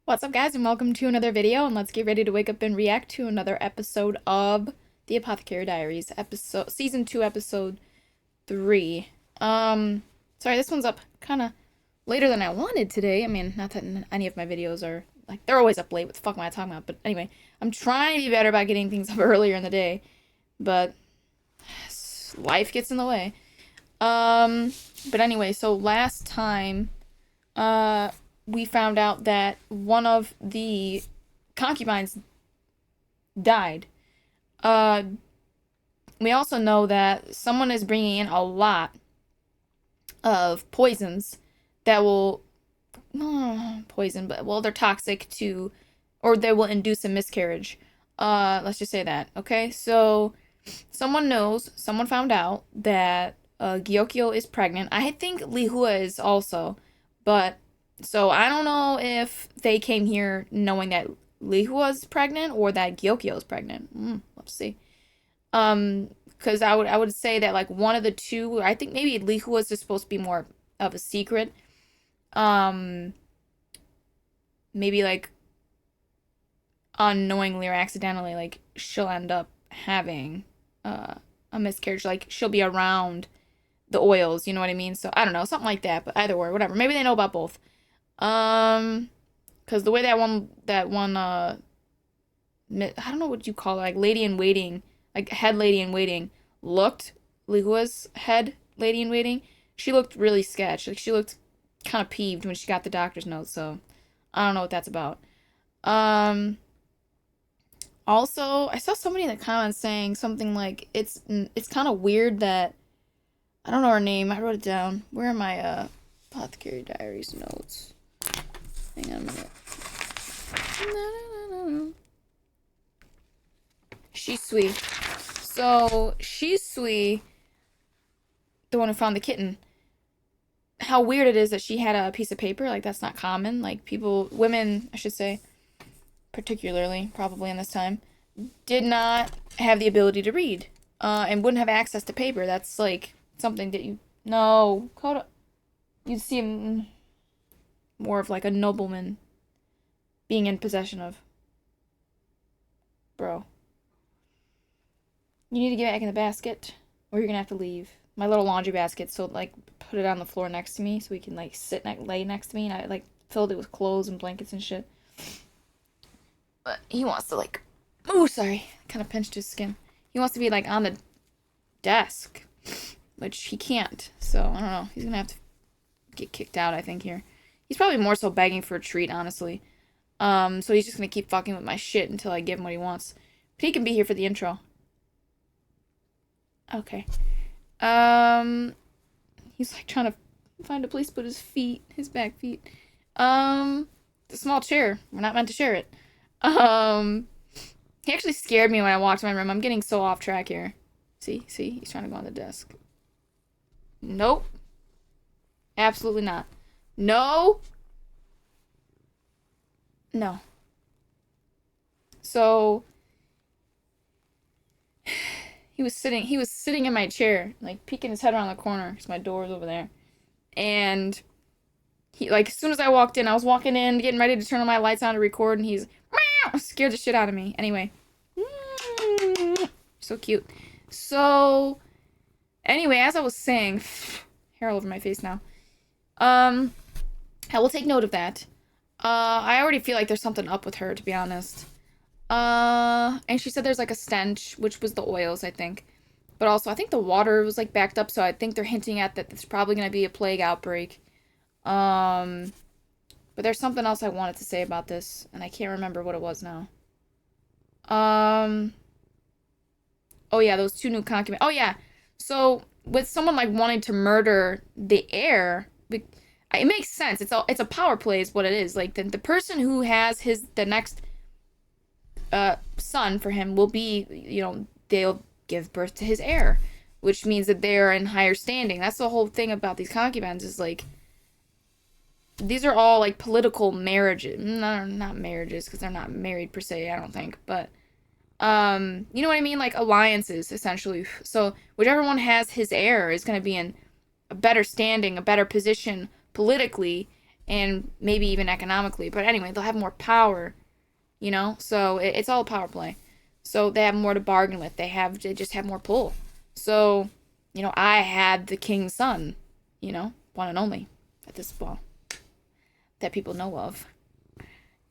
What's up, guys, and welcome to another video, and let's get ready to wake up and react to another episode of the Apothecary Diaries, season 2, episode 3. Sorry, this one's up kind of later than I wanted today. I mean, not that any of my videos are, like, they're always up late. What the fuck am I talking about? But anyway, I'm trying to be better about getting things up earlier in the day, but life gets in the way. But anyway, so last time, we found out that one of the concubines died. We also know that someone is bringing in a lot of poisons that will poison, but well, they're toxic to, or they will induce a miscarriage. Let's just say that. Okay, so someone found out that Gyokyo is pregnant. I think Lihua is also, but so I don't know if they came here knowing that Lihua is pregnant or that Gyokyo is pregnant. Let's see. Because I would say that like one of the two. I think maybe Lihua is just supposed to be more of a secret. Maybe like unknowingly or accidentally, like she'll end up having a miscarriage. Like she'll be around the oils. You know what I mean? So I don't know, something like that. But either way, whatever. Maybe they know about both. Because the way I don't know what you call it, like lady in waiting, like head lady in waiting, looked, Lihua's head lady in waiting, she looked really sketch. Like she looked kind of peeved when she got the doctor's note, so I don't know what that's about. Also, I saw somebody in the comments saying something like it's kind of weird that I don't know her name. I wrote it down. Where are my Apothecary Diaries notes? Hang on a minute. No. Shisui. So, Shisui, the one who found the kitten, how weird it is that she had a piece of paper. Like, that's not common. Like, women, I should say, particularly, probably in this time, did not have the ability to read. And wouldn't have access to paper. That's, like, something that you'd see more of like a nobleman being in possession of. Bro. You need to get back in the basket, or you're gonna have to leave. My little laundry basket, so like put it on the floor next to me so we can like lay next to me, and I like filled it with clothes and blankets and shit. But he wants to like, oh sorry, kind of pinched his skin. He wants to be like on the desk, which he can't. So I don't know. He's gonna have to get kicked out, I think, here. He's probably more so begging for a treat, honestly. So he's just gonna keep fucking with my shit until I give him what he wants. But he can be here for the intro. Okay. He's like trying to find a place to put his back feet. It's a small chair. We're not meant to share it. He actually scared me when I walked in my room. I'm getting so off track here. See, he's trying to go on the desk. Nope. Absolutely not. No. No. So he was sitting in my chair, like peeking his head around the corner because my door is over there. And he, like, as soon as I walked in, I was walking in, getting ready to turn on my lights on to record, and he's scared the shit out of me. Anyway. So cute. So anyway, as I was saying, hair all over my face now. I will take note of that. I already feel like there's something up with her, to be honest. And she said there's like a stench, which was the oils, I think. But also, I think the water was like backed up, so I think they're hinting at that there's probably gonna be a plague outbreak. But there's something else I wanted to say about this, and I can't remember what it was now. Oh yeah, those two new concubines. Oh yeah, so with someone like wanting to murder the heir, it makes sense. It's a power play is what it is. Like the person who has the next son for him will be, they'll give birth to his heir, which means that they're in higher standing. That's the whole thing about these concubines is like these are all like political marriages. No, not marriages because they're not married per se, I don't think, but you know what I mean? Like alliances, essentially. So whichever one has his heir is going to be in a better standing, a better position politically, and maybe even economically. But anyway, they'll have more power, you know? So it's all a power play. So they have more to bargain with. They just have more pull. So, you know, I had the king's son, you know, one and only at this ball that people know of.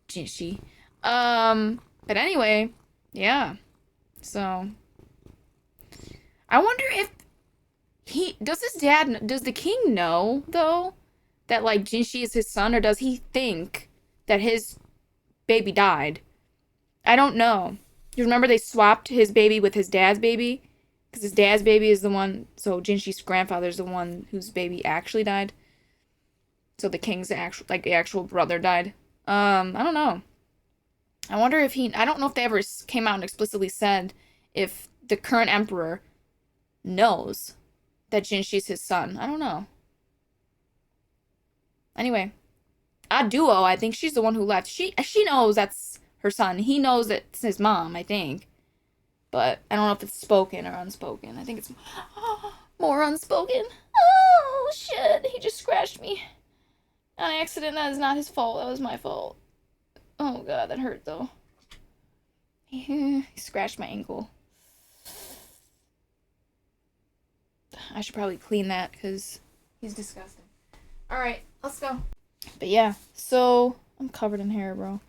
Jinshi. But anyway, yeah. So I wonder if does the king know though that like Jinshi is his son, or does he think that his baby died? I don't know. You remember they swapped his baby with his dad's baby? Because his dad's baby is the one, so Jinshi's grandfather is the one whose baby actually died. So the king's actual brother died. I don't know. I wonder if I don't know if they ever came out and explicitly said if the current emperor knows that Jinshi's his son. I don't know. Anyway, Duo, I think she's the one who left. She knows that's her son. He knows it's his mom, I think. But I don't know if it's spoken or unspoken. I think it's more unspoken. Oh, shit. He just scratched me on accident. That is not his fault. That was my fault. Oh, God. That hurt, though. He scratched my ankle. I should probably clean that because he's disgusting. Alright, let's go. But yeah, so I'm covered in hair, bro.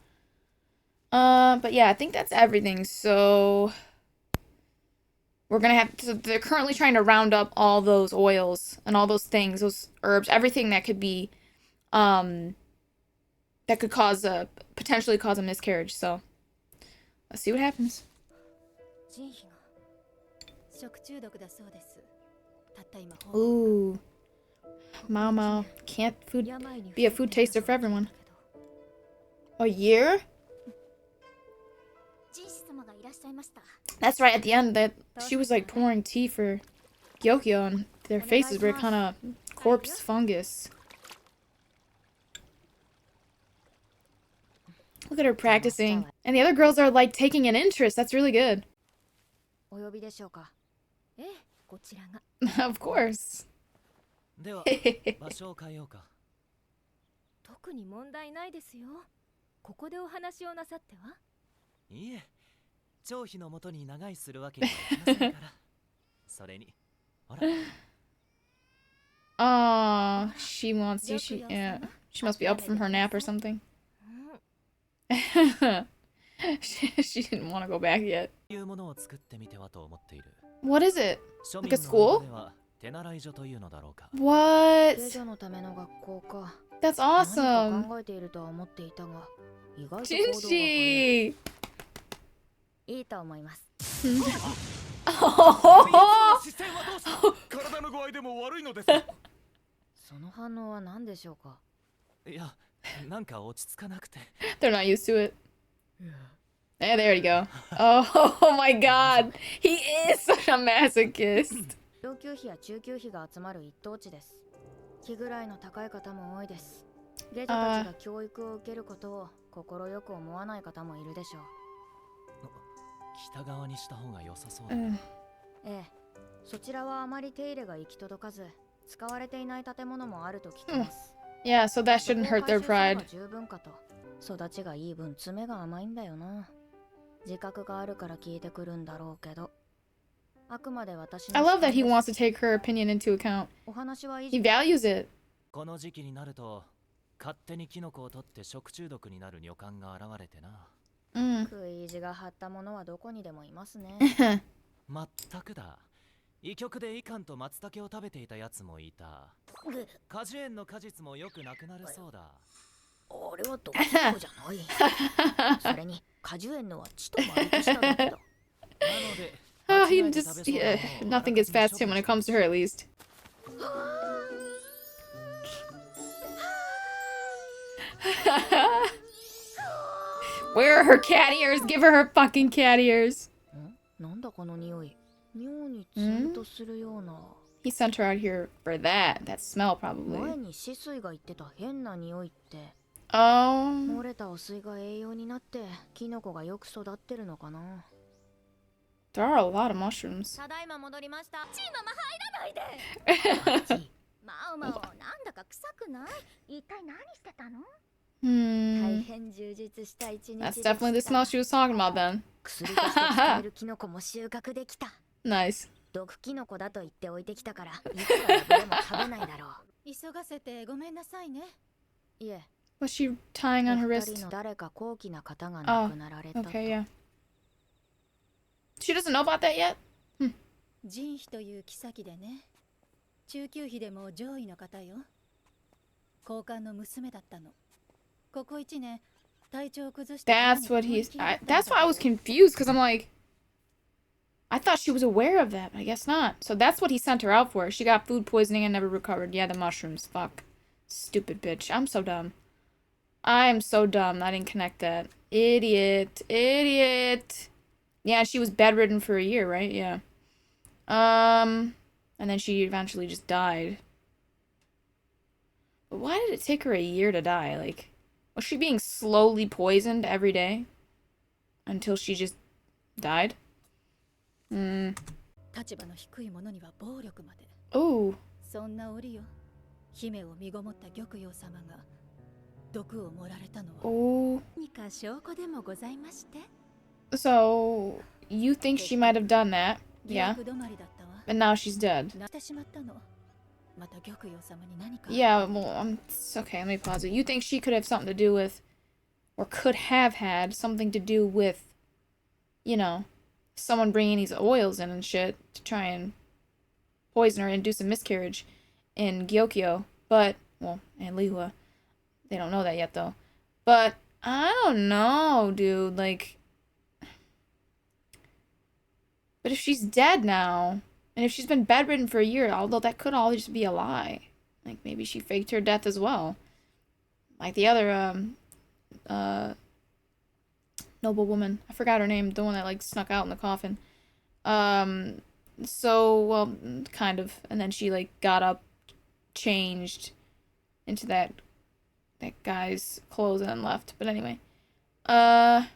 But yeah, I think that's everything. So we're gonna have to, they're currently trying to round up all those oils and all those things, those herbs, everything that could be, that could potentially cause a miscarriage. So let's see what happens. Ooh. Mama, can't be a food taster for everyone. A year? That's right, at the end that she was like pouring tea for Gyokyo and their faces were kind of corpse fungus. Look at her practicing. And the other girls are like taking an interest. That's really good. Of course. では場所を変えようか。特に問題ないですよ。ここでお話をなさっては？いいえ、張飛の元に長居するわけにはいきませんから。それに、ほら。She wants you. She must be up from her nap or something. She didn't want to go back yet. What is it? Like a school? What? That's awesome. Jinshi! Oh! その反応は何でしょうか。いや、なんか落ち着かなくて。They're not used to it. Yeah, there you go. Oh my god. He is such a masochist. 上級費や中級費が集まる一等地です。気ぐらいの高い方も多いです。下女たちが教育を受けることを心よく思わない方もいるでしょう。北側にした方が良さそうだ。ええ、そちらはあまり手入れが行き届かず、使われていない建物もあると聞きます。Yeah, so that shouldn't hurt their pride. 十分かと。育ちがいい分爪が甘いんだよな。自覚があるから聞いてくるんだろうけど。あくまで私の I love that he wants to take her opinion into account. お話は He values it. この時期になると勝手にキノコを取って食中毒になる女官が現れてな。食い意地が張ったものはどこにでもいますね。まったくだ。医局でイカンと松茸を食べていたやつもいた。果樹園の果実もよくなくなるそうだ。あれはどこじゃない。それに果樹園のは血と丸くしただけだ。なので、he just nothing gets past him when it comes to her, at least. Where are her cat ears? Give her her fucking cat ears. なんだこの匂い。妙にツンとするような。He sent her out here for that. That smell, probably. 前に止水が言ってた変な匂いって。漏れた汚水が栄養になってキノコがよく育ってるのかな。There are a lot of mushrooms. ただいま戻りました。チーママ入らないで。まあまあ、なんだか臭くない？一体何してたの？大 Hmm. 変充実した一日 That's でした。 definitely the smell she was talking about then. 薬として使えるキノコも収穫できた。 Nice. 毒キノコだと言って置いてきたから、いくらラブでも食べないだろう。急がせてごめんなさいね。いえ、 Was she tying on her お二 wrist? 人の誰か高貴な方が亡くなられたと。 Okay, yeah. She doesn't know about that yet? 人妃という妃でね。中級妃でも上位の方よ。高官の娘だったの。ここ1年、体調を崩して。 That's what that's why I was confused, because I'm like, I thought she was aware of that, but I guess not. So that's what he sent her out for. She got food poisoning and never recovered. Yeah, the mushrooms. Fuck. Stupid bitch. I'm so dumb. I am so dumb. I didn't connect that. Idiot. Idiot. Yeah, she was bedridden for a year, right? Yeah. And then she eventually just died. But why did it take her a year to die? Like, was she being slowly poisoned every day? Until she just died? 立場の低い者には暴力まで。 Oh. そんな折よ。姫を身ごもった玉葉様が毒を盛られたのは。 Oh. 何か証拠でもございまして。 So, you think she might have done that? 疑 Yeah. 惑止まりだったわ。 But now she's dead. なってしまったの。また玉葉様に何か。 Yeah, well, it's okay, let me pause it. You think she could have something to do with, or could have had something to do with, you know, someone bringing these oils in and shit to try and poison her and induce a miscarriage in Gyokyo. But, well, and Lihua. They don't know that yet, though. But, I don't know, dude. Like, but if she's dead now, and if she's been bedridden for a year, although that could all just be a lie. Like, maybe she faked her death as well. Like the other, noble woman. I forgot her name. The one that, like, snuck out in the coffin. So, well, kind of. And then she, like, got up, changed into that guy's clothes and then left. But anyway. A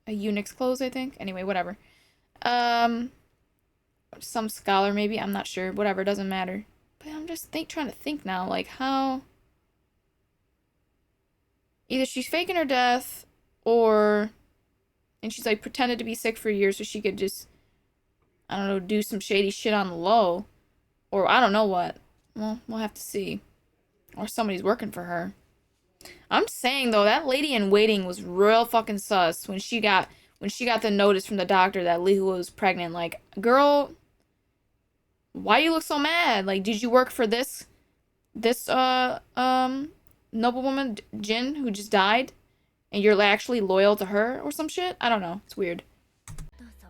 eunuch's clothes, I think. Anyway, whatever. Some scholar, maybe. I'm not sure. Whatever, doesn't matter. But I'm just trying to think now, like, how... Either she's faking her death, or... And she's, like, pretended to be sick for years so she could just, I don't know, do some shady shit on the low. Or I don't know what. Well, we'll have to see. Or somebody's working for her. I'm saying, though, that lady in waiting was real fucking sus when she got the notice from the doctor that Lihua was pregnant. Like, girl, why you look so mad? Like, did you work for this noblewoman, Jin, who just died? And you're actually loyal to her or some shit? I don't know. It's weird. どうぞ。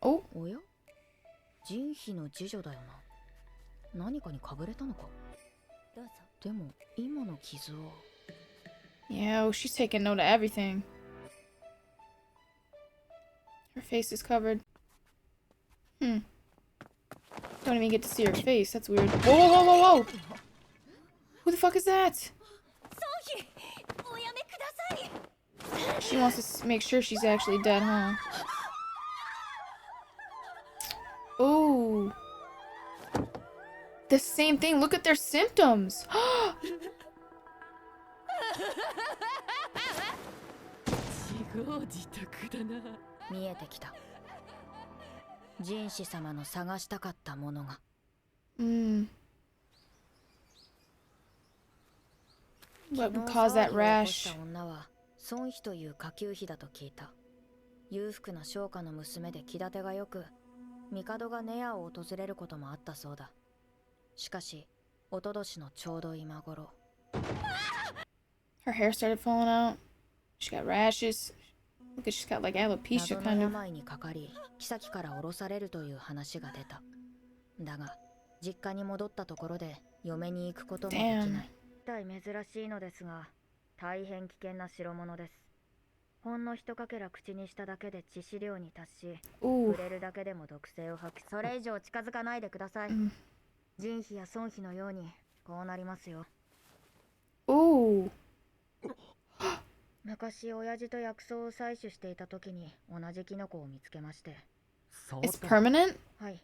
Oh. おや？人妃の次女だよな。何かにかぶれたのか。どうぞ。でも今の傷は。 Yeah, oh, she's taking note of everything. Her face is covered. Don't even get to see her face. That's weird. Whoa, whoa, whoa, whoa, whoa! Who the fuck is that? She wants to make sure she's actually dead, huh? Ooh. The same thing. Look at their symptoms. 自業自得だな。見えてきた。人師様の探したかったものが。What would cause that rash? 女は孫妃という下級妃だと聞いた。裕福な商家の娘で気立てがよく、帝がネアを訪れることもあったそうだ。しかし、一昨年のちょうど今頃。Her hair started falling out. She got rashes. Look at she's got like alopecia 謎の kind of. 病にかかり、妃から降ろされるという話が出た。だが、実家に戻ったところで嫁に行くこともできない。大珍しいのですが、大変危険な代物です。ほんの一かけら口にしただけで致死量に達し、触れるだけでも毒性を発揮。それ以上近づかないでください。人妃や孫妃のようにこうなりますよ。Ooh. 昔親父と薬草を採取していた時に同じキノコを見つけまして。It's permanent? はい。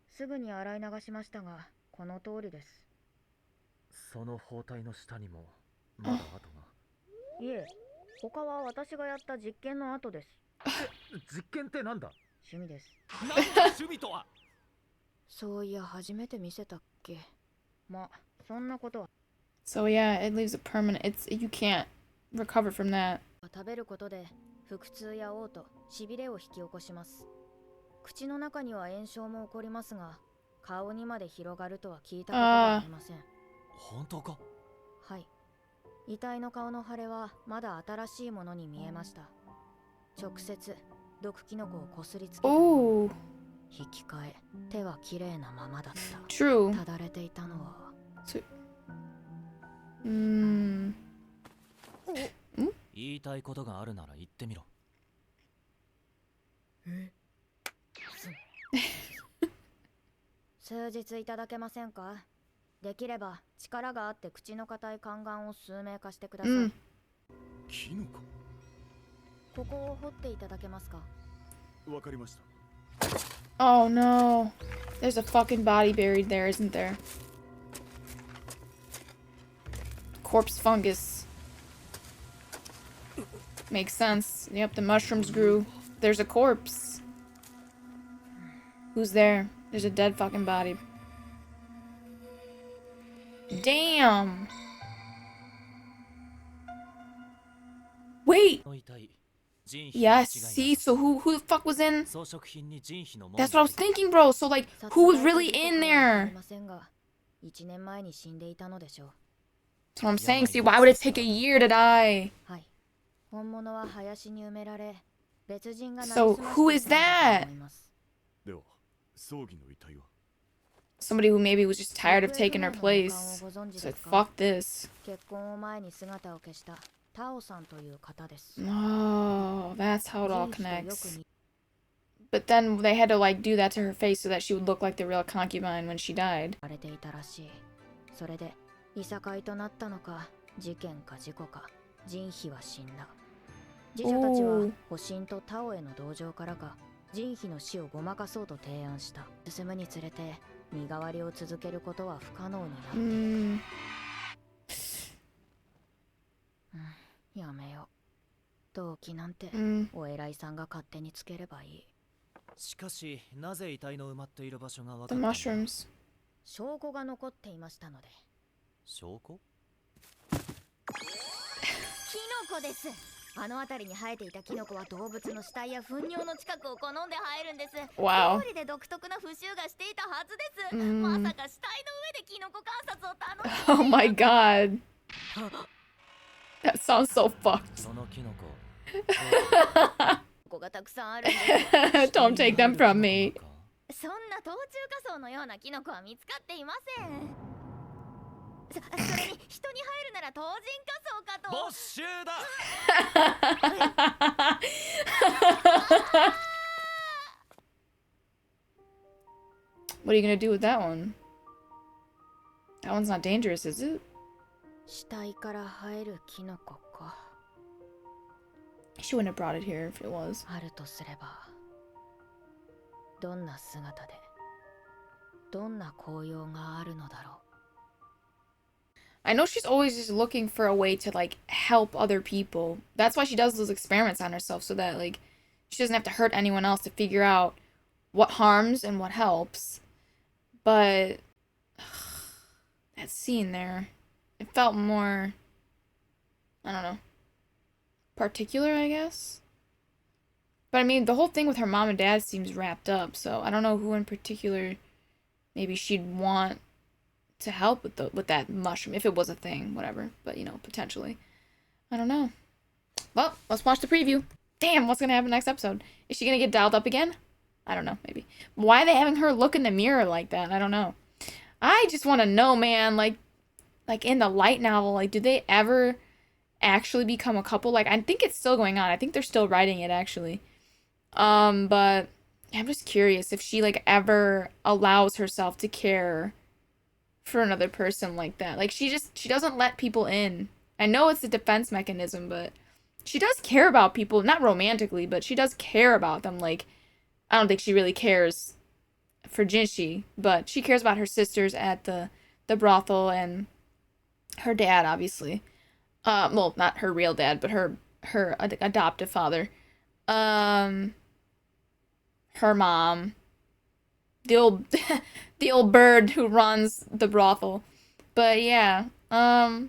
すぐに洗い流しましたが、この通りです。その包帯の下にもまだ跡が。いえ、他は私がやった実験の後です。実験ってなんだ？趣味です。なんだ趣味とは。そういや、初めて見せたっけ。ま、そんなことは。So yeah, it leaves a permanent. You can't recover from that. 食べることで腹痛や嘔吐、しびれを引き起こします。口の中には炎症も起こりますが、顔にまで広がるとは聞いたことがありません。本当か？はい。遺体の顔の腫れはまだ新しいものに見えました。直接毒キノコをこすりつけた。Oh, 引き換え、手は綺麗なままだった。 true. ただれていたのは。言いたいことがあるなら言ってみろ。数日いただけませんか？できれば力があって口の硬い宦官を数名化してください。キノここを掘っていただけますか？コ、わかりました。 Oh no. There's a fucking body buried there, isn't there? Corpse fungus. Makes sense. Yep, the mushrooms grew. There's a corpse. Who's there? There's a dead fucking body. Damn. Wait. Yes, see, so who the fuck was in? That's what I was thinking, bro. So like, who was really in there? 1年前に死んでいたのでしょう。 That's what I'm saying. See, why would it take a year to die? はい。本物は林に埋められ、別人が So who is that? では、葬儀の遺体は Somebody who maybe was just tired of taking her place. Said, fuck this. 結婚を前に姿を消したタオさんという方です。 Oh, that's how it all connects. But then they had to like do that to her face so that she would look like the real concubine when she died. されていたらしい。それでいさかいとなったのか、事件か事故か、ジンヒは死んだ。侍女たちは保身とタオへの同情からか、ジンヒの死をごまかそうと提案した。進むにつれて身代わりを続けることは不可能になっていた。やめよう。動機なんてお偉いさんが勝手につければいい。しかし、なぜ遺体の埋まっている場所がわか The ったの？ mushrooms. 証拠が残っていましたので。証拠？キノコです。あの辺りに生えていたキノコは動物の死体や糞尿の近くを好んで生えるんです。 Wow. 通りで独特な腐臭がしていたはずです。まさか死体の上でキノコ観察を楽し Oh my god. That sounds so fucked. そのキノコ。コがたくさんあるんです。 Don't take them from me. そんな冬中花草のようなキノコは見つかっていません。それに人に生えるなら冬人花草かと。没収だ。What are you gonna do with that one? That one's not dangerous, is it? 死体から生えるキノコか。 She wouldn't have brought it here if it was. あるとすれば、どんな姿で、どんな紅葉があるのだろう。 I know she's always just looking for a way to like help other people. That's why she does those experiments on herself so that like she doesn't have to hurt anyone else to figure out what harms and what helps. But that scene there, it felt more, I don't know, particular, I guess. But I mean, the whole thing with her mom and dad seems wrapped up, so I don't know who in particular maybe she'd want to help with that mushroom, if it was a thing, whatever. But, you know, potentially. I don't know. Well, let's watch the preview. Damn, what's gonna happen next episode? Is she gonna get dialed up again? I don't know, maybe. Why are they having her look in the mirror like that? I don't know. I just want to know, man, like in the light novel, like, do they ever actually become a couple? Like, I think it's still going on. I think they're still writing it, actually. But I'm just curious if she, like, ever allows herself to care for another person like that. Like, she doesn't let people in. I know it's a defense mechanism, but she does care about people, not romantically, but she does care about them, like, I don't think she really cares for Jinshi, but she cares about her sisters at the brothel and her dad, obviously. Well, not her real dad, but her adoptive father. Um, her mom, the old the old bird who runs the brothel. But yeah, I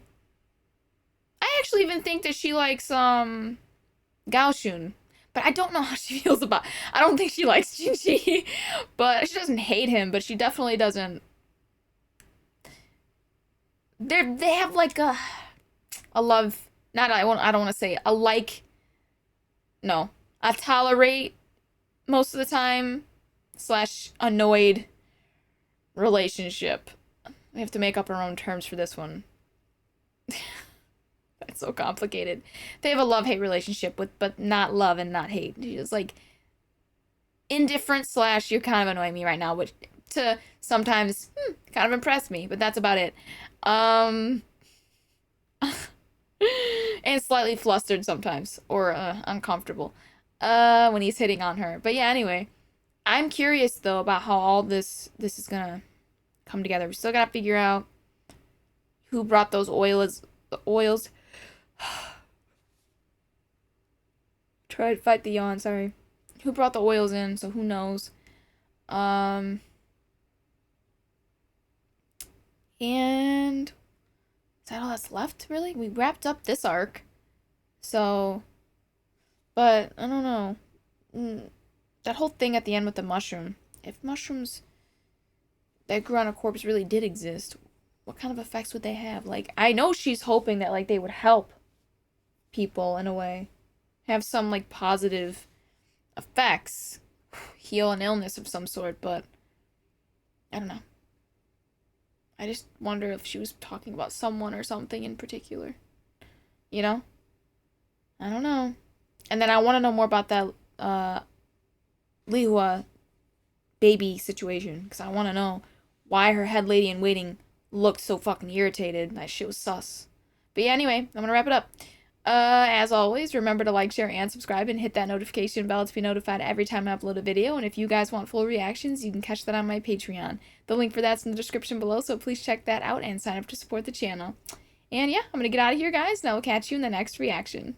actually even think that she likes Gaoshun. But I don't know how she feels about. I don't think she likes Jinji, but she doesn't hate him. But she definitely doesn't. They have like a love. Not I don't want to say a like. No, a tolerate most of the time slash annoyed relationship. We have to make up our own terms for this one. It's so complicated. They have a love-hate relationship with, but not love and not hate. She's like indifferent slash you're kind of annoying me right now, which to sometimes kind of impress me, but that's about it. And slightly flustered sometimes or uncomfortable when he's hitting on her. But yeah, anyway, I'm curious though about how all this is gonna come together. We still gotta figure out who brought those oils. Try to fight the yawn, sorry. Who brought the oils in, so who knows. And is that all that's left, really? We wrapped up this arc. So, but I don't know. That whole thing at the end with the mushroom. If mushrooms that grew on a corpse really did exist, what kind of effects would they have? Like, I know she's hoping that, like, they would help people in a way. Have some, like, positive effects. Heal an illness of some sort, but I don't know. I just wonder if she was talking about someone or something in particular. You know? I don't know. And then I want to know more about that, Lihua baby situation. Because I want to know why her head lady in waiting looked so fucking irritated. That shit was sus. But yeah, anyway, I'm gonna wrap it up. As always, remember to like, share, and subscribe, and hit that notification bell to be notified every time I upload a video. And if you guys want full reactions, you can catch that on my Patreon. The link for that's in the description below, so please check that out and sign up to support the channel. And yeah, I'm gonna get out of here, guys, and I will catch you in the next reaction.